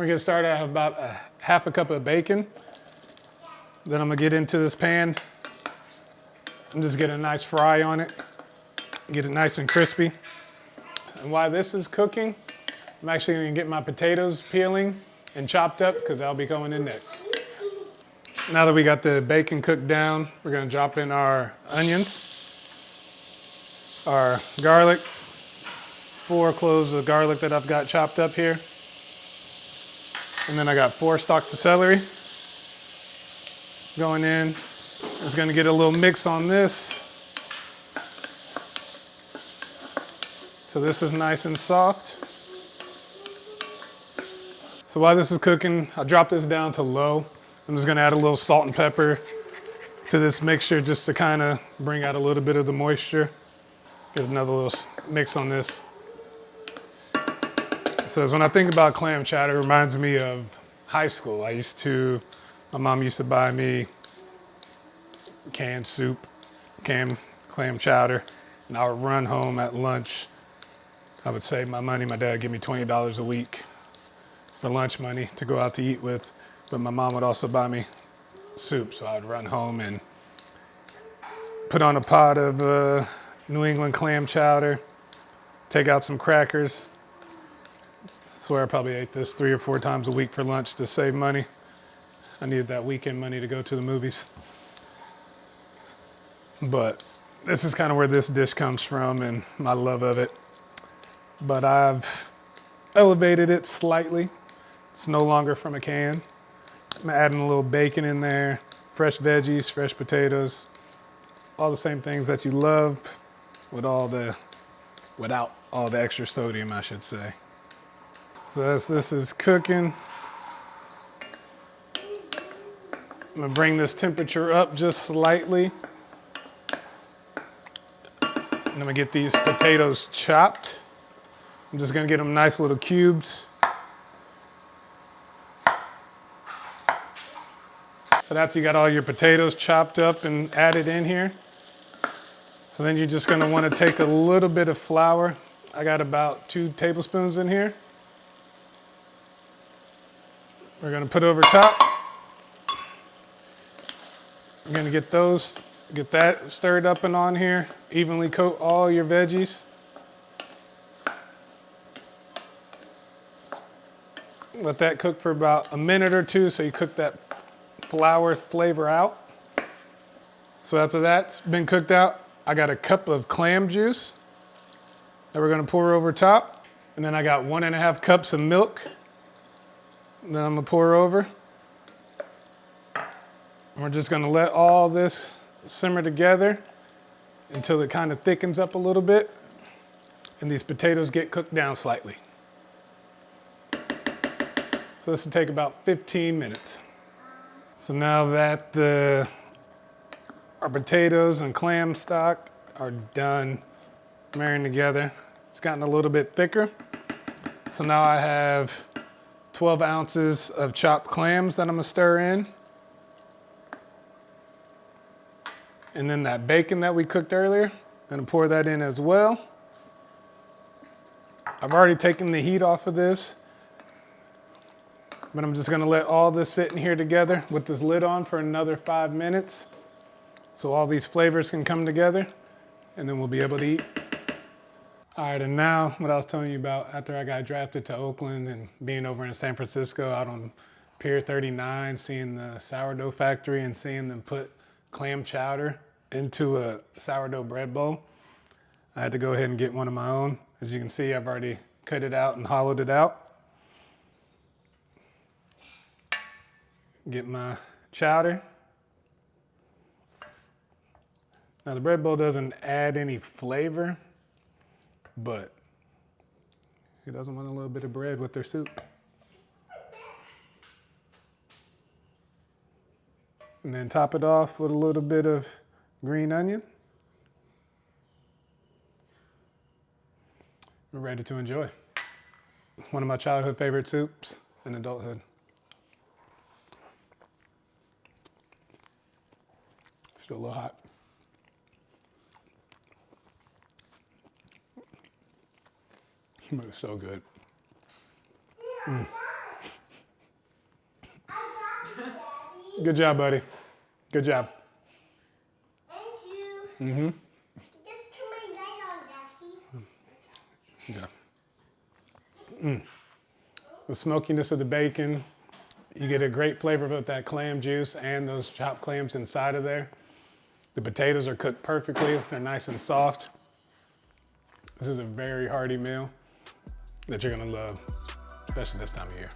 We're gonna start. I have about half a cup of bacon. Then I'm gonna get into this pan and just get a nice fry on it. Get it nice and crispy. And while this is cooking, I'm actually gonna get my potatoes peeling and chopped up because that'll be going in next. Now that we got the bacon cooked down, we're gonna drop in our onions, our garlic, 4 cloves of garlic that I've got chopped up here. And then I got 4 stalks of celery going in. It's gonna get a little mix on this. So this is nice and soft. So while this is cooking, I'll drop this down to low. I'm just gonna add a little salt and pepper to this mixture just to kind of bring out a little bit of the moisture. Get another little mix on this. So when I think about clam chowder, it reminds me of high school. My mom used to buy me canned soup, clam chowder, and I would run home at lunch. I would save my money. My dad would give me $20 a week for lunch money to go out to eat with, but my mom would also buy me soup. So I'd run home and put on a pot of New England clam chowder, take out some crackers. I swear I probably ate this 3 or 4 times a week for lunch to save money. I needed that weekend money to go to the movies. But this is kind of where this dish comes from and my love of it. But I've elevated it slightly. It's no longer from a can. I'm adding a little bacon in there, fresh veggies, fresh potatoes, all the same things that you love without all the extra sodium, I should say. So as this is cooking, I'm gonna bring this temperature up just slightly. And I'm gonna get these potatoes chopped. I'm just gonna get them nice little cubes. So after you got all your potatoes chopped up and added in here, so then you're just gonna wanna take a little bit of flour. I got about 2 tablespoons in here. We're gonna put over top. You're gonna get that stirred up and on here. Evenly coat all your veggies. Let that cook for about a minute or 2 so you cook that flour flavor out. So after that's been cooked out, I got a cup of clam juice that we're gonna pour over top. And then I got 1.5 cups of milk that I'm gonna pour over. And we're just gonna let all this simmer together until it kind of thickens up a little bit and these potatoes get cooked down slightly. So this will take about 15 minutes. So now that our potatoes and clam stock are done marrying together, it's gotten a little bit thicker. So now I have 12 ounces of chopped clams that I'm gonna stir in. And then that bacon that we cooked earlier, I'm gonna pour that in as well. I've already taken the heat off of this, but I'm just gonna let all this sit in here together with this lid on for another 5 minutes so all these flavors can come together and then we'll be able to eat. All right, and now what I was telling you about after I got drafted to Oakland and being over in San Francisco out on Pier 39, seeing the sourdough factory and seeing them put clam chowder into a sourdough bread bowl, I had to go ahead and get one of my own. As you can see, I've already cut it out and hollowed it out. Get my chowder. Now the bread bowl doesn't add any flavor, but who doesn't want a little bit of bread with their soup? And then top it off with a little bit of green onion. We're ready to enjoy. One of my childhood favorite soups in adulthood. Still a little hot. But it's so good. Good job, buddy. Good job. Thank you. Mm-hmm. Just turn my light on, Jackie. Yeah. The smokiness of the bacon. You get a great flavor with that clam juice and those chopped clams inside of there. The potatoes are cooked perfectly. They're nice and soft. This is a very hearty meal that you're gonna love, especially this time of year.